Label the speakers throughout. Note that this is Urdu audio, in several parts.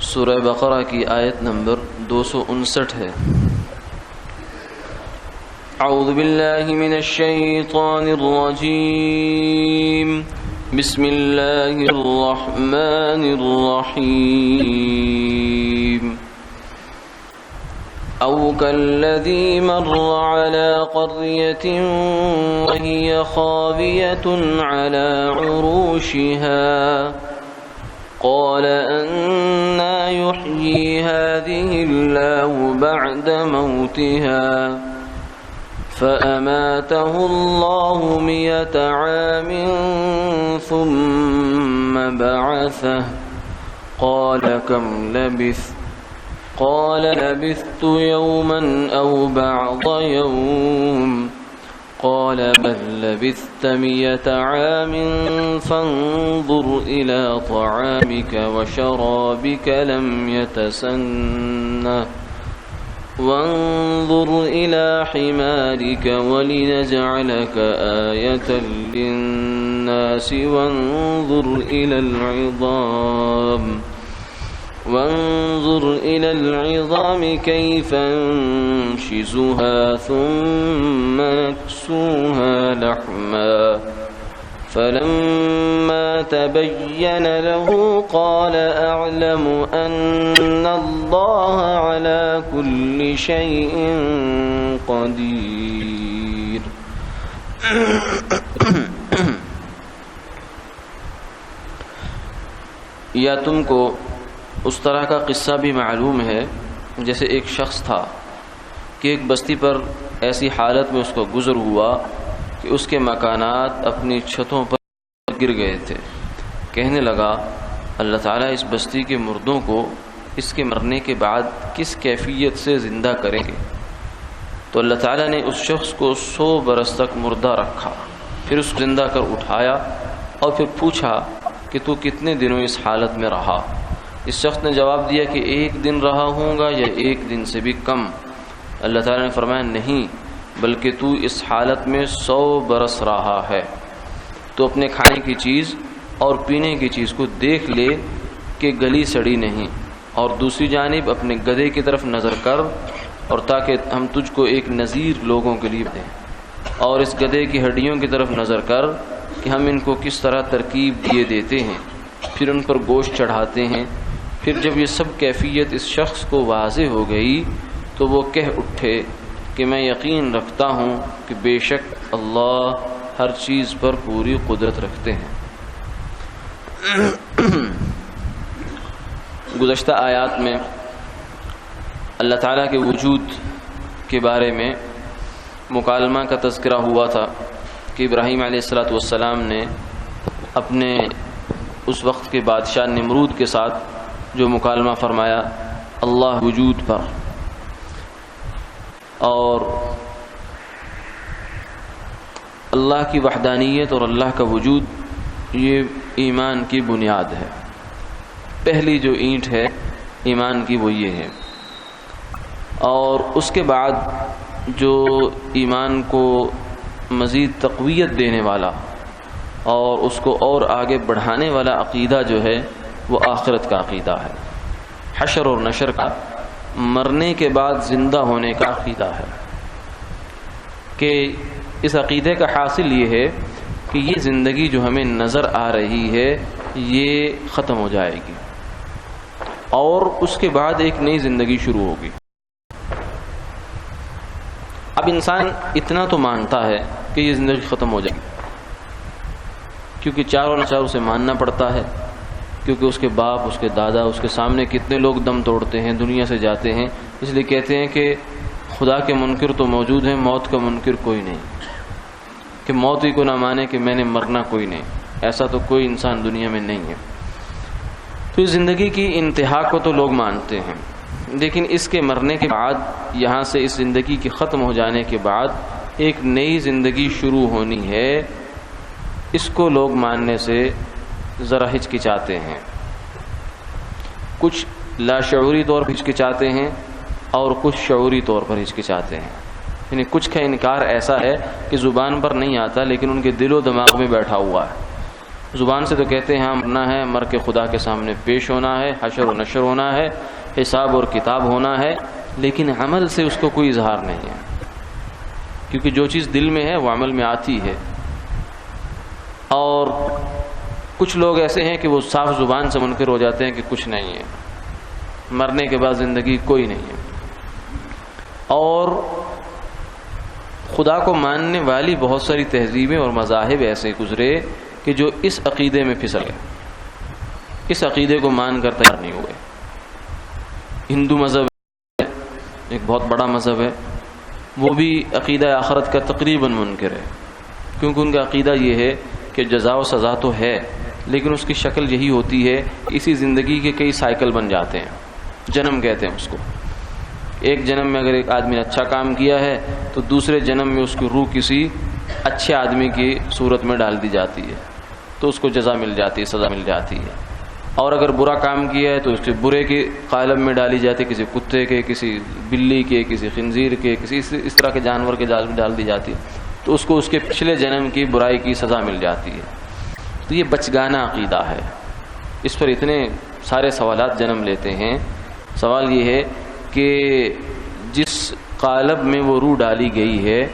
Speaker 1: سورہ بقرہ کی آیت نمبر 259 ہے۔ اعوذ باللہ من الشیطان الرجیم، بسم اللہ الرحمن الرحیم۔ او کالذی مر علی قریۃ وہی خاویۃ علی عروشها قال أنى يحيي هذه الله بعد موتها فأماته الله 100 عام ثم بعثه قال كم لبثت قال لبثت يوما أو بعض يوم قال بل لبثت 100 عام فانظر إلى طعامك وشرابك لم يتسنه وانظر إلى حمارك ولنجعلك آية للناس وانظر إلى العظام كيف ننشزها ثم نكسوها لحما فلما تبين له قال أعلم أن الله على كل شيء قدير۔ یا تم کو اس طرح کا قصہ بھی معلوم ہے جیسے ایک شخص تھا کہ ایک بستی پر ایسی حالت میں اس کو گزر ہوا کہ اس کے مکانات اپنی چھتوں پر گر گئے تھے۔ کہنے لگا اللہ تعالیٰ اس بستی کے مردوں کو اس کے مرنے کے بعد کس کیفیت سے زندہ کریں گے؟ تو اللہ تعالیٰ نے اس شخص کو 100 برس تک مردہ رکھا، پھر اس کو زندہ کر اٹھایا اور پھر پوچھا کہ تو کتنے دنوں اس حالت میں رہا؟ اس شخص نے جواب دیا کہ 1 دن رہا ہوں گا یا 1 دن سے بھی کم۔ اللہ تعالیٰ نے فرمایا نہیں، بلکہ تو اس حالت میں 100 برس رہا ہے۔ تو اپنے کھانے کی چیز اور پینے کی چیز کو دیکھ لے کہ گلی سڑی نہیں، اور دوسری جانب اپنے گدھے کی طرف نظر کر، اور تاکہ ہم تجھ کو ایک نذیر لوگوں کے لیے دیں، اور اس گدھے کی ہڈیوں کی طرف نظر کر کہ ہم ان کو کس طرح ترکیب دیے دیتے ہیں، پھر ان پر گوشت چڑھاتے ہیں۔ پھر جب یہ سب کیفیت اس شخص کو واضح ہو گئی تو وہ کہہ اٹھے کہ میں یقین رکھتا ہوں کہ بے شک اللہ ہر چیز پر پوری قدرت رکھتے ہیں۔ گزشتہ آیات میں اللہ تعالیٰ کے وجود کے بارے میں مکالمہ کا تذکرہ ہوا تھا کہ ابراہیم علیہ السلام نے اپنے اس وقت کے بادشاہ نمرود کے ساتھ جو مکالمہ فرمایا اللہ وجود پر، اور اللہ کی وحدانیت اور اللہ کا وجود یہ ایمان کی بنیاد ہے۔ پہلی جو اینٹ ہے ایمان کی وہ یہ ہے، اور اس کے بعد جو ایمان کو مزید تقویت دینے والا اور اس کو اور آگے بڑھانے والا عقیدہ جو ہے وہ آخرت کا عقیدہ ہے، حشر اور نشر کا، مرنے کے بعد زندہ ہونے کا عقیدہ ہے۔ کہ اس عقیدے کا حاصل یہ ہے کہ یہ زندگی جو ہمیں نظر آ رہی ہے یہ ختم ہو جائے گی، اور اس کے بعد ایک نئی زندگی شروع ہوگی۔ اب انسان اتنا تو مانتا ہے کہ یہ زندگی ختم ہو جائے گی، کیونکہ چاروں نچار اسے ماننا پڑتا ہے، کیونکہ اس کے باپ، اس کے دادا، اس کے سامنے کتنے لوگ دم توڑتے ہیں، دنیا سے جاتے ہیں، اس لیے کہتے ہیں کہ خدا کے منکر تو موجود ہیں، موت کا منکر کوئی نہیں، کہ موت ہی کو نہ مانے کہ میں نے مرنا کوئی نہیں، ایسا تو کوئی انسان دنیا میں نہیں ہے۔ تو اس زندگی کی انتہا کو تو لوگ مانتے ہیں، لیکن اس کے مرنے کے بعد، یہاں سے اس زندگی کے ختم ہو جانے کے بعد ایک نئی زندگی شروع ہونی ہے، اس کو لوگ ماننے سے ذرا ہچکچاتے ہیں۔ کچھ لاشعوری طور پر ہچکچاتے ہیں اور کچھ شعوری طور پر ہچکچاتے ہیں، یعنی کچھ کا انکار ایسا ہے کہ زبان پر نہیں آتا لیکن ان کے دل و دماغ میں بیٹھا ہوا ہے، زبان سے تو کہتے ہیں ہاں مرنا ہے، مر کے خدا کے سامنے پیش ہونا ہے، حشر و نشر ہونا ہے، حساب اور کتاب ہونا ہے، لیکن عمل سے اس کو کوئی اظہار نہیں ہے، کیونکہ جو چیز دل میں ہے وہ عمل میں آتی ہے۔ اور کچھ لوگ ایسے ہیں کہ وہ صاف زبان سے منکر ہو جاتے ہیں کہ کچھ نہیں ہے، مرنے کے بعد زندگی کوئی نہیں ہے۔ اور خدا کو ماننے والی بہت ساری تہذیبیں اور مذاہب ایسے گزرے کہ جو اس عقیدے میں پھسل گئے، اس عقیدے کو مان کر تیار نہیں ہوئے۔ ہندو مذہب ایک بہت بڑا مذہب ہے، وہ بھی عقیدہ آخرت کا تقریباً منکر ہے، کیونکہ ان کا عقیدہ یہ ہے کہ جزا و سزا تو ہے، لیکن اس کی شکل یہی ہوتی ہے کہ اسی زندگی کے کئی سائیکل بن جاتے ہیں، جنم کہتے ہیں اس کو۔ ایک جنم میں اگر ایک آدمی نے اچھا کام کیا ہے تو دوسرے جنم میں اس کی روح کسی اچھے آدمی کی صورت میں ڈال دی جاتی ہے، تو اس کو جزا مل جاتی ہے، سزا مل جاتی ہے۔ اور اگر برا کام کیا ہے تو اس کے برے کے قالب میں ڈالی جاتی ہے، کسی کتے کے، کسی بلی کے، کسی خنزیر کے، کسی اس طرح کے جانور کے جال میں ڈال دی جاتی ہے، تو اس کو اس کے پچھلے جنم کی برائی کی سزا مل جاتی ہے۔ تو یہ بچگانہ عقیدہ ہے، اس پر اتنے سارے سوالات جنم لیتے ہیں۔ سوال یہ ہے کہ جس قالب میں وہ روح ڈالی گئی ہے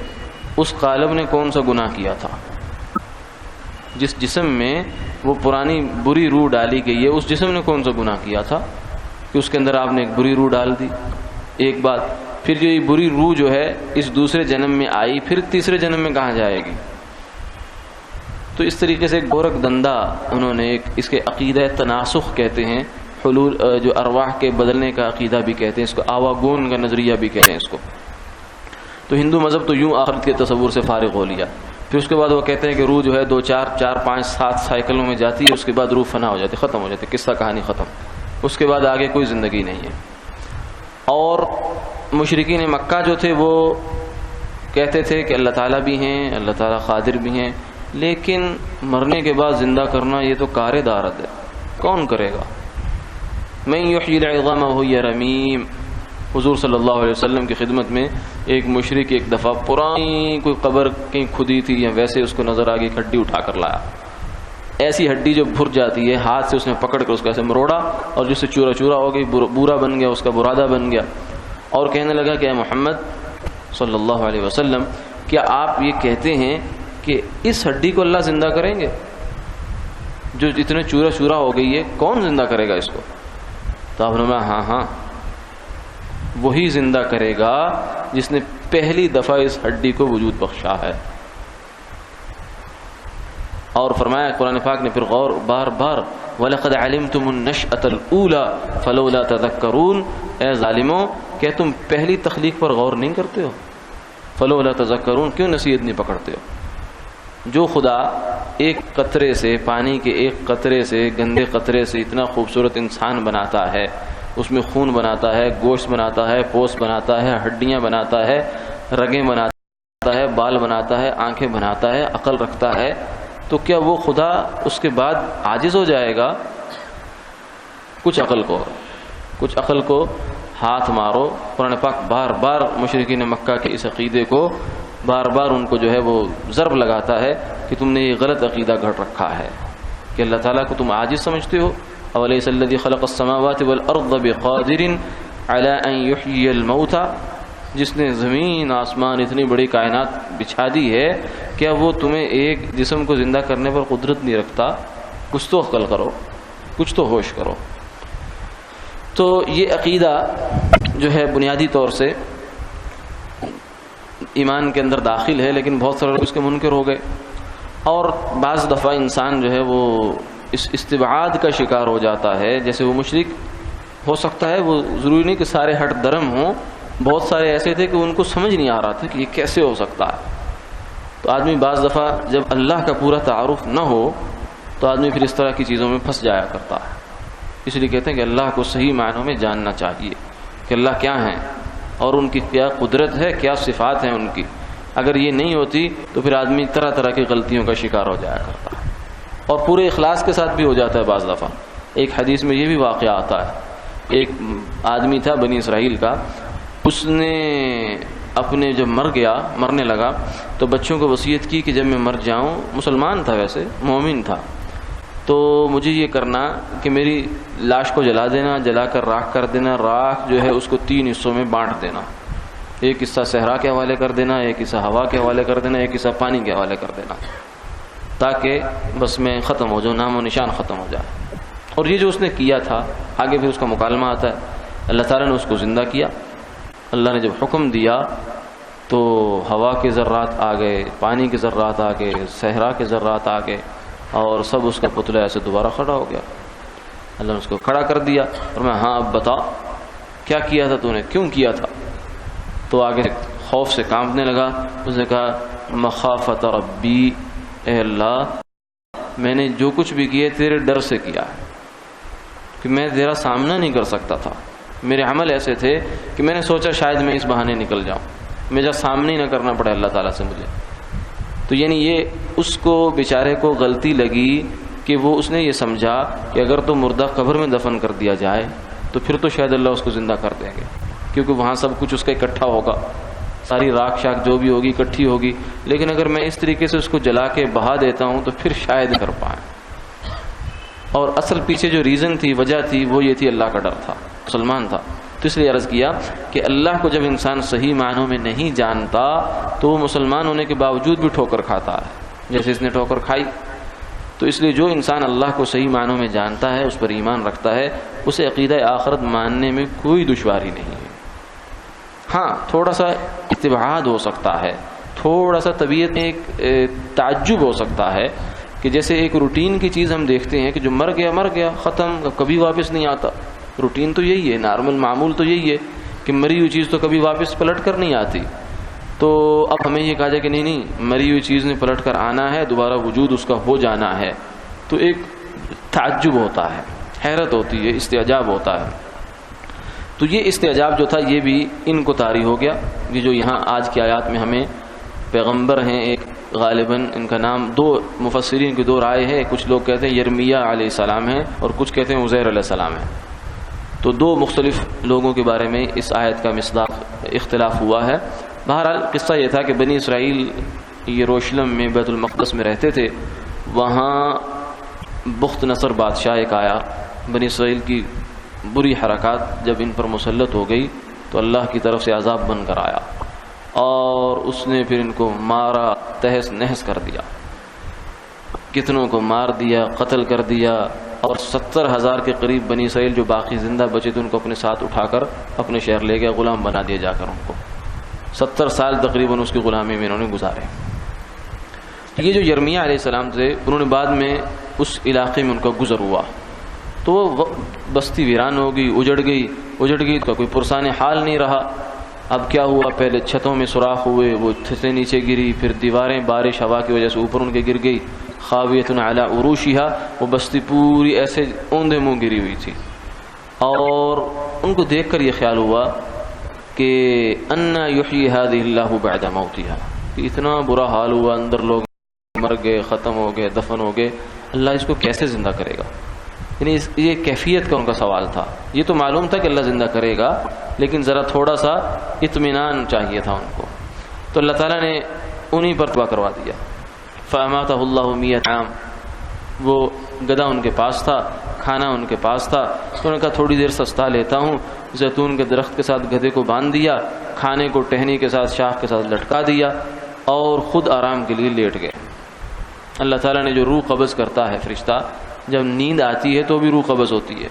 Speaker 1: اس قالب نے کون سا گناہ کیا تھا؟ جس جسم میں وہ پرانی بری روح ڈالی گئی ہے اس جسم نے کون سا گناہ کیا تھا کہ اس کے اندر آپ نے ایک بری روح ڈال دی؟ ایک بات، پھر جو یہ بری روح جو ہے اس دوسرے جنم میں آئی، پھر تیسرے جنم میں کہاں جائے گی؟ تو اس طریقے سے ایک گورکھ دندہ انہوں نے ایک اس کے عقیدہ تناسخ کہتے ہیں، حلول جو ارواح کے بدلنے کا عقیدہ بھی کہتے ہیں اس کو، آواگون کا نظریہ بھی کہتے ہیں اس کو۔ تو ہندو مذہب تو یوں آخرت کے تصور سے فارغ ہو لیا، پھر اس کے بعد وہ کہتے ہیں کہ روح جو ہے 2 4 4 5 7 سائیکلوں میں جاتی ہے، اس کے بعد روح فنا ہو جاتی، ختم ہو جاتی، قصہ کہانی ختم، اس کے بعد آگے کوئی زندگی نہیں ہے۔ اور مشرکین مکہ جو تھے وہ کہتے تھے کہ اللہ تعالیٰ بھی ہیں، اللہ تعالیٰ قادر بھی ہیں، لیکن مرنے کے بعد زندہ کرنا یہ تو کار دارد ہے، کون کرے گا؟ من یحیی العظام وہی رمیم۔ حضور صلی اللہ علیہ وسلم کی خدمت میں ایک مشرک ایک دفعہ پرانی کوئی قبر کہیں کھدی تھی یا ویسے اس کو نظر آ گئی، ایک ہڈی اٹھا کر لایا، ایسی ہڈی جو بھر جاتی ہے، ہاتھ سے اس نے پکڑ کر اس کو ایسے مروڑا اور جس سے چورا چورا ہو گئی، بورا بن گیا، اس کا برادہ بن گیا، اور کہنے لگا کہ اے محمد صلی اللہ علیہ وسلم، کیا آپ یہ کہتے ہیں کہ اس ہڈی کو اللہ زندہ کریں گے جو اتنے چورا چورا ہو گئی ہے؟ کون زندہ کرے گا اس کو؟ تو آپ نے کہا ہاں ہاں وہی زندہ کرے گا جس نے پہلی دفعہ اس ہڈی کو وجود بخشا ہے۔ اور فرمایا قرآن پاک نے پھر غور بار بار وَلَقَدْ عَلِمْتُمُ النَّشْأَةَ الْأُولَى فَلَوْلَا تَذَكَّرُونَ، اے ظالموں کیا تم پہلی تخلیق پر غور نہیں کرتے ہو؟ فَلَوْلَا تَذَكَّرُونَ، کیوں نصیحت نہیں پکڑتے ہو؟ جو خدا ایک قطرے سے، پانی کے ایک قطرے سے، گندے قطرے سے اتنا خوبصورت انسان بناتا ہے، اس میں خون بناتا ہے، گوشت بناتا ہے، پوست بناتا ہے، ہڈیاں بناتا ہے، رگیں بناتا ہے، بال بناتا ہے، آنکھیں بناتا ہے، عقل رکھتا ہے، تو کیا وہ خدا اس کے بعد عاجز ہو جائے گا؟ کچھ عقل کو ہاتھ مارو۔ قرآن پاک بار بار مشرکین مکہ کے اس عقیدے کو بار بار ان کو جو ہے وہ ضرب لگاتا ہے کہ تم نے یہ غلط عقیدہ گھڑ رکھا ہے کہ اللہ تعالیٰ کو تم عاجز سمجھتے ہو۔ اولیس الذی خلق السماوات والارض بقادر علی ان یحیی الموتى، جس نے زمین آسمان اتنی بڑی کائنات بچھا دی ہے، کیا وہ تمہیں ایک جسم کو زندہ کرنے پر قدرت نہیں رکھتا؟ کچھ تو عقل کرو، کچھ تو ہوش کرو۔ تو یہ عقیدہ جو ہے بنیادی طور سے ایمان کے اندر داخل ہے، لیکن بہت سارے لوگ اس کے منکر ہو گئے، اور بعض دفعہ انسان جو ہے وہ اس استبعاد کا شکار ہو جاتا ہے۔ جیسے وہ مشرک ہو سکتا ہے، وہ ضروری نہیں کہ سارے ہٹ درم ہوں، بہت سارے ایسے تھے کہ ان کو سمجھ نہیں آ رہا تھا کہ یہ کیسے ہو سکتا ہے۔ تو آدمی بعض دفعہ جب اللہ کا پورا تعارف نہ ہو تو آدمی پھر اس طرح کی چیزوں میں پھنس جایا کرتا ہے۔ اس لیے کہتے ہیں کہ اللہ کو صحیح معنوں میں جاننا چاہیے کہ اللہ کیا ہیں اور ان کی کیا قدرت ہے، کیا صفات ہیں ان کی۔ اگر یہ نہیں ہوتی تو پھر آدمی طرح طرح کی غلطیوں کا شکار ہو جایا کرتا ہے، اور پورے اخلاص کے ساتھ بھی ہو جاتا ہے بعض دفعہ۔ ایک حدیث میں یہ بھی واقعہ آتا ہے، ایک آدمی تھا بنی اسرائیل کا، اس نے اپنے جب مرنے لگا تو بچوں کو وصیت کی کہ جب میں مر جاؤں، مسلمان تھا ویسے، مومن تھا، تو مجھے یہ کرنا کہ میری لاش کو جلا دینا، جلا کر راکھ کر دینا، راکھ جو ہے اس کو 3 حصوں میں بانٹ دینا، ایک حصہ صحرا کے حوالے کر دینا، ایک حصہ ہوا کے حوالے کر دینا، ایک حصہ پانی کے حوالے کر دینا، تاکہ بس میں ختم ہو جاؤں، نام و نشان ختم ہو جائے۔ اور یہ جو اس نے کیا تھا، آگے پھر اس کا مکالمہ آتا ہے، اللہ تعالیٰ نے اس کو زندہ کیا۔ اللہ نے جب حکم دیا تو ہوا کے ذرات آ گئے، پانی کے ذرات آ گئے، صحرا کے ذرات آ گئے، اور سب اس کا پتلہ ایسے دوبارہ کھڑا ہو گیا۔ اللہ نے اس کو کھڑا کر دیا اور میں ہاں اب بتا کیا کیا تھا تو نے، کیوں کیا تھا؟ تو آگے خوف سے کانپنے لگا۔ اس نے کہا مخافت ربی، اے اللہ میں نے جو کچھ بھی کیا تیرے ڈر سے کیا ہے، کہ میں تیرا سامنا نہیں کر سکتا تھا، میرے عمل ایسے تھے کہ میں نے سوچا شاید میں اس بہانے نکل جاؤں، میرا سامنا ہی نہ کرنا پڑے اللہ تعالیٰ سے مجھے۔ تو یعنی یہ اس کو بیچارے کو غلطی لگی کہ وہ اس نے یہ سمجھا کہ اگر تو مردہ قبر میں دفن کر دیا جائے تو پھر تو شاید اللہ اس کو زندہ کر دیں گے، کیونکہ وہاں سب کچھ اس کا اکٹھا ہوگا، ساری راکھ شاک جو بھی ہوگی اکٹھی ہوگی، لیکن اگر میں اس طریقے سے اس کو جلا کے بہا دیتا ہوں تو پھر شاید کر پائیں۔ اور اصل پیچھے جو ریزن تھی، وجہ تھی، وہ یہ تھی اللہ کا ڈر تھا، مسلمان تھا۔ تو اس لیے عرض کیا کہ اللہ کو جب انسان صحیح معنوں میں نہیں جانتا تو وہ مسلمان ہونے کے باوجود بھی ٹھوکر کھاتا ہے، جیسے اس نے ٹھوکر کھائی۔ تو اس لیے جو انسان اللہ کو صحیح معنوں میں جانتا ہے، اس پر ایمان رکھتا ہے، اسے عقیدہ آخرت ماننے میں کوئی دشواری نہیں ہے۔ ہاں تھوڑا سا اتباعد ہو سکتا ہے، تھوڑا سا طبیعت میں ایک تعجب ہو سکتا ہے کہ جیسے ایک روٹین کی چیز ہم دیکھتے ہیں کہ جو مر گیا ختم، کبھی واپس نہیں آتا۔ روٹین تو یہی ہے، نارمل معمول تو یہی ہے کہ مری ہوئی چیز تو کبھی واپس پلٹ کر نہیں آتی۔ تو اب ہمیں یہ کہا جائے کہ نہیں مری ہوئی چیز نے پلٹ کر آنا ہے، دوبارہ وجود اس کا ہو جانا ہے، تو ایک تعجب ہوتا ہے، حیرت ہوتی ہے، استعجاب ہوتا ہے۔ تو یہ استعجاب جو تھا یہ بھی ان کو طاری ہو گیا۔ یہ جو یہاں آج کی آیات میں ہمیں پیغمبر ہیں، ایک غالباً ان کا نام، 2 مفسرین کی 2 رائے ہے، کچھ لوگ کہتے ہیں یرمیہ علیہ السلام ہے اور کچھ کہتے ہیں عزیر علیہ السلام ہے۔ تو 2 مختلف لوگوں کے بارے میں اس آیت کا مصداق اختلاف ہوا ہے۔ بہرحال قصہ یہ تھا کہ بنی اسرائیل یروشلم میں بیت المقدس میں رہتے تھے، وہاں بخت نصر بادشاہ ایک آیا، بنی اسرائیل کی بری حرکات جب ان پر مسلط ہو گئی تو اللہ کی طرف سے عذاب بن کر آیا اور اس نے پھر ان کو مارا، تہس نہس کر دیا، کتنوں کو مار دیا، قتل کر دیا، اور 70,000 کے قریب بنی اسرائیل جو باقی زندہ بچے تھے ان کو اپنے ساتھ اٹھا کر اپنے شہر لے گیا، غلام بنا دیا جا کر ان کو۔ 70 سال تقریباً اس کی غلامی میں انہوں نے گزارے۔ یہ جو یرمیہ علیہ السلام تھے، انہوں نے بعد میں اس علاقے میں ان کا گزر ہوا تو وہ بستی ویران ہو گئی، اجڑ گئی تو کوئی پرسان حال نہیں رہا۔ اب کیا ہوا، پہلے چھتوں میں سوراخ ہوئے، وہ چھتیں نیچے گری، پھر دیواریں بارش ہوا کی وجہ سے اوپر ان کے گر گئی، خاویۃ علی عروشہا، وہ بستی پوری ایسے اوندے منہ گری ہوئی تھی۔ اور ان کو دیکھ کر یہ خیال ہوا کہ انا یحیی ہذہ اللہ بعد موتہا، کہ اتنا برا حال ہوا، اندر لوگ مر گئے، ختم ہو گئے، دفن ہو گئے، اللہ اس کو کیسے زندہ کرے گا؟ یعنی یہ کیفیت کا ان کا سوال تھا۔ یہ تو معلوم تھا کہ اللہ زندہ کرے گا، لیکن ذرا تھوڑا سا اطمینان چاہیے تھا ان کو۔ تو اللہ تعالیٰ نے انہی پر تباہ کروا دیا۔ فَأَمَاتَهُ اللَّهُ 100 عام، وہ گدھا ان کے پاس تھا، کھانا ان کے پاس تھا، تو انہوں نے کہا تھوڑی دیر سستا لیتا ہوں، زیتون کے درخت کے ساتھ گدھے کو باندھ دیا، کھانے کو ٹہنی کے ساتھ شاخ کے ساتھ لٹکا دیا اور خود آرام کے لیے لیٹ گئے۔ اللہ تعالیٰ نے جو روح قبض کرتا ہے فرشتہ، جب نیند آتی ہے تو بھی روح قبض ہوتی ہے،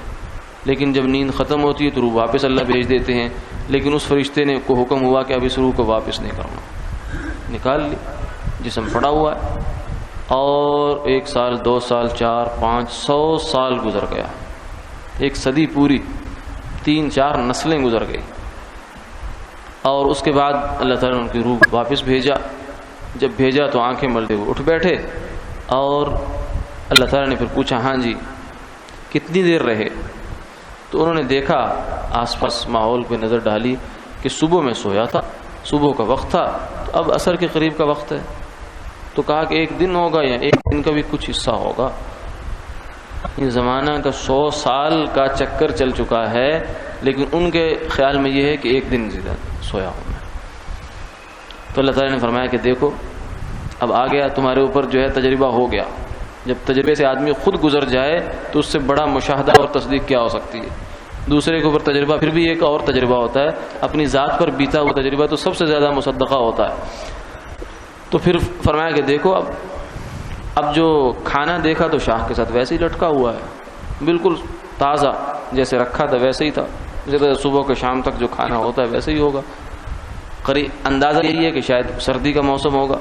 Speaker 1: لیکن جب نیند ختم ہوتی ہے تو روح واپس اللہ بھیج دیتے ہیں، لیکن اس فرشتے نے کو حکم ہوا کہ اب اس روح کو واپس نہیں کرنا، نکال لی، جسم پڑا ہوا ہے۔ اور 1 سال 2 سال 4 5 100 سال گزر گیا، 1 صدی پوری، 3-4 نسلیں گزر گئی، اور اس کے بعد اللہ تعالیٰ نے ان کی روح واپس بھیجا۔ جب بھیجا تو آنکھیں ملتے ہوئے اٹھ بیٹھے، اور اللہ تعالیٰ نے پھر پوچھا ہاں جی کتنی دیر رہے؟ تو انہوں نے دیکھا آس پاس ماحول پہ نظر ڈالی کہ صبح میں سویا تھا، صبح کا وقت تھا، تو اب عصر کے قریب کا وقت ہے، تو کہا کہ 1 دن ہوگا یا 1 دن کا بھی کچھ حصہ ہوگا۔ یہ زمانہ کا 100 سال کا چکر چل چکا ہے، لیکن ان کے خیال میں یہ ہے کہ 1 دن زیادہ سویا ہوں میں۔ تو اللہ تعالیٰ نے فرمایا کہ دیکھو اب آ گیا، تمہارے اوپر جو ہے تجربہ ہو گیا، جب تجربے سے آدمی خود گزر جائے تو اس سے بڑا مشاہدہ اور تصدیق کیا ہو سکتی ہے. دوسرے کے اوپر تجربہ پھر بھی ایک اور تجربہ ہوتا ہے، اپنی ذات پر بیتا ہوا تجربہ تو سب سے زیادہ مصدقہ ہوتا ہے. تو پھر فرمایا کہ دیکھو اب جو کھانا دیکھا تو شاخ کے ساتھ ویسے ہی لٹکا ہوا ہے، بالکل تازہ، جیسے رکھا تھا ویسے ہی تھا، جیسے صبح کے شام تک جو کھانا ہوتا ہے ویسے ہی ہوگا. قریب اندازہ یہی ہے کہ شاید سردی کا موسم ہوگا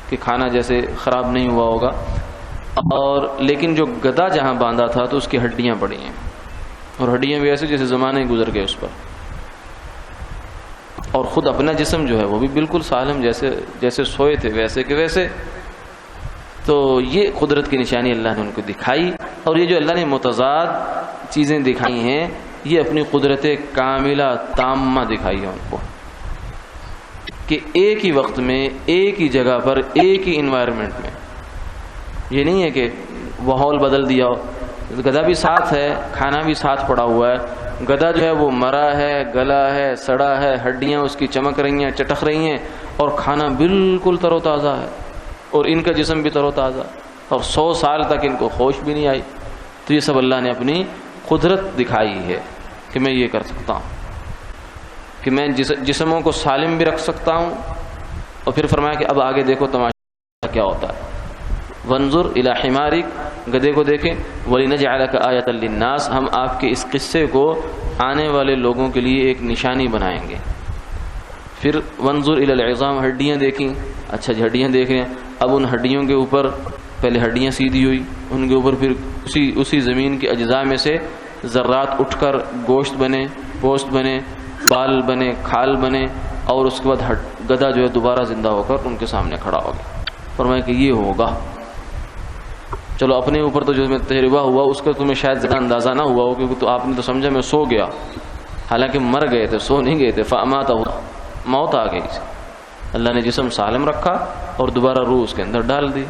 Speaker 1: کہ کھانا جیسے خراب نہیں ہوا ہوگا. اور لیکن جو گدھا جہاں باندھا تھا تو اس کی ہڈیاں پڑی ہیں، اور ہڈیاں بھی ایسے جیسے زمانے گزر گئے اس پر، اور خود اپنا جسم جو ہے وہ بھی بالکل سالم، جیسے سوئے تھے ویسے کہ ویسے. تو یہ قدرت کی نشانی اللہ نے ان کو دکھائی. اور یہ جو اللہ نے متضاد چیزیں دکھائی ہیں یہ اپنی قدرت کاملہ تامہ دکھائی ہے ان کو، کہ ایک ہی وقت میں ایک ہی جگہ پر ایک ہی انوائرمنٹ میں. یہ نہیں ہے کہ ماحول بدل دیا ہو. گدھا بھی ساتھ ہے، کھانا بھی ساتھ پڑا ہوا ہے. گدھا جو ہے وہ مرا ہے، گلا ہے، سڑا ہے، ہڈیاں اس کی چمک رہی ہیں، چٹخ رہی ہیں، اور کھانا بالکل تر و تازہ ہے، اور ان کا جسم بھی تر و تازہ، اور 100 سال تک ان کو ہوش بھی نہیں آئی. تو یہ سب اللہ نے اپنی قدرت دکھائی ہے کہ میں یہ کر سکتا ہوں، کہ میں جسموں کو سالم بھی رکھ سکتا ہوں. اور پھر فرمایا کہ اب آگے دیکھو تماشا کیا ہوتا ہے. وانظر الی حمارک، گدھے کو دیکھیں. وَلِنَجْعَلَكَ آیَةً لِلنَّاسِ، ہم آپ کے اس قصے کو آنے والے لوگوں کے لیے ایک نشانی بنائیں گے. پھر وانظر الی العظام، ہڈیاں دیکھیں. اچھا جی ہڈیاں دیکھ رہے ہیں. اب ان ہڈیوں کے اوپر پہلے ہڈیاں سیدھی ہوئی، ان کے اوپر پھر اسی زمین کے اجزاء میں سے ذرات اٹھ کر گوشت بنے، پوست بنے، بال بنے، کھال بنے، اور اس کے بعد گدھا جو ہے دوبارہ زندہ ہو کر ان کے سامنے کھڑا ہو گیا. فرمایا کہ یہ ہوگا. چلو اپنے اوپر تو جو میں تجربہ ہوا اس کا تمہیں شاید زیادہ اندازہ نہ ہوا ہو، کیونکہ تو آپ نے تو سمجھا میں سو گیا، حالانکہ مر گئے تھے، سو نہیں گئے تھے. فَأَمَاتَهُ، موت آ گئی. اللہ نے جسم سالم رکھا اور دوبارہ روح اس کے اندر ڈال دی.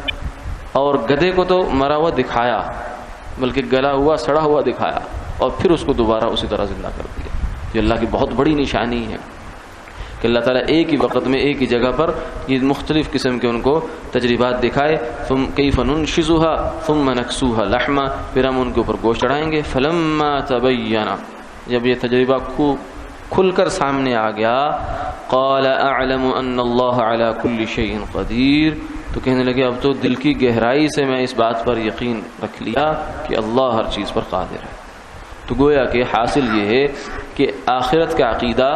Speaker 1: اور گدھے کو تو مرا ہوا دکھایا، بلکہ گلا ہوا سڑا ہوا دکھایا، اور پھر اس کو دوبارہ اسی طرح زندہ کر دیا. یہ اللہ کی بہت بڑی نشانی ہے کہ اللہ تعالیٰ ایک ہی وقت میں ایک ہی جگہ پر یہ مختلف قسم کے ان کو تجربات دکھائے. کیف ننشزها ثم نکسوها لحما، پھر ہم ان کے اوپر گوشت چڑھائیں گے. فلما تبین، جب یہ تجربہ کھل کر سامنے آ گیا، قال اعلم ان اللہ علی کل شیء قدیر، تو کہنے لگے اب تو دل کی گہرائی سے میں اس بات پر یقین رکھ لیا کہ اللہ ہر چیز پر قادر ہے. تو گویا کہ حاصل یہ ہے کہ آخرت کا عقیدہ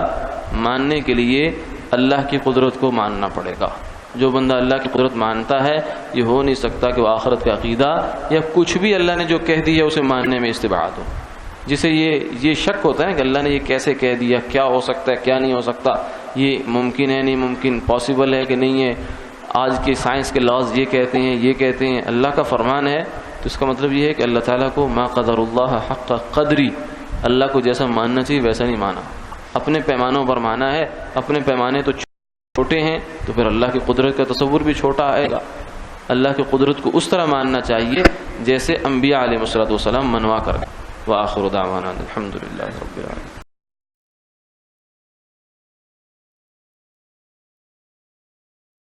Speaker 1: ماننے کے لیے اللہ کی قدرت کو ماننا پڑے گا. جو بندہ اللہ کی قدرت مانتا ہے یہ ہو نہیں سکتا کہ وہ آخرت کا عقیدہ یا کچھ بھی اللہ نے جو کہہ دیا اسے ماننے میں استبعاد ہو. جسے یہ شک ہوتا ہے کہ اللہ نے یہ کیسے کہہ دیا، کیا ہو سکتا ہے کیا نہیں ہو سکتا، یہ ممکن ہے نہیں ممکن، پاسبل ہے کہ نہیں ہے، آج کے سائنس کے لاز یہ کہتے ہیں یہ کہتے ہیں، اللہ کا فرمان ہے. تو اس کا مطلب یہ ہے کہ اللہ تعالیٰ کو ما قدر اللہ حق قدری، اللہ کو جیسا ماننا چاہیے ویسا نہیں مانا، اپنے پیمانوں پر مانا ہے. اپنے پیمانے تو چھوٹے ہیں تو پھر اللہ کی قدرت کا تصور بھی چھوٹا آئے گا. اللہ کی قدرت کو اس طرح ماننا چاہیے جیسے انبیاء علیہ الصلوۃ والسلام منوا کر. وآخر دعوانا الحمد للہ رب العالمین.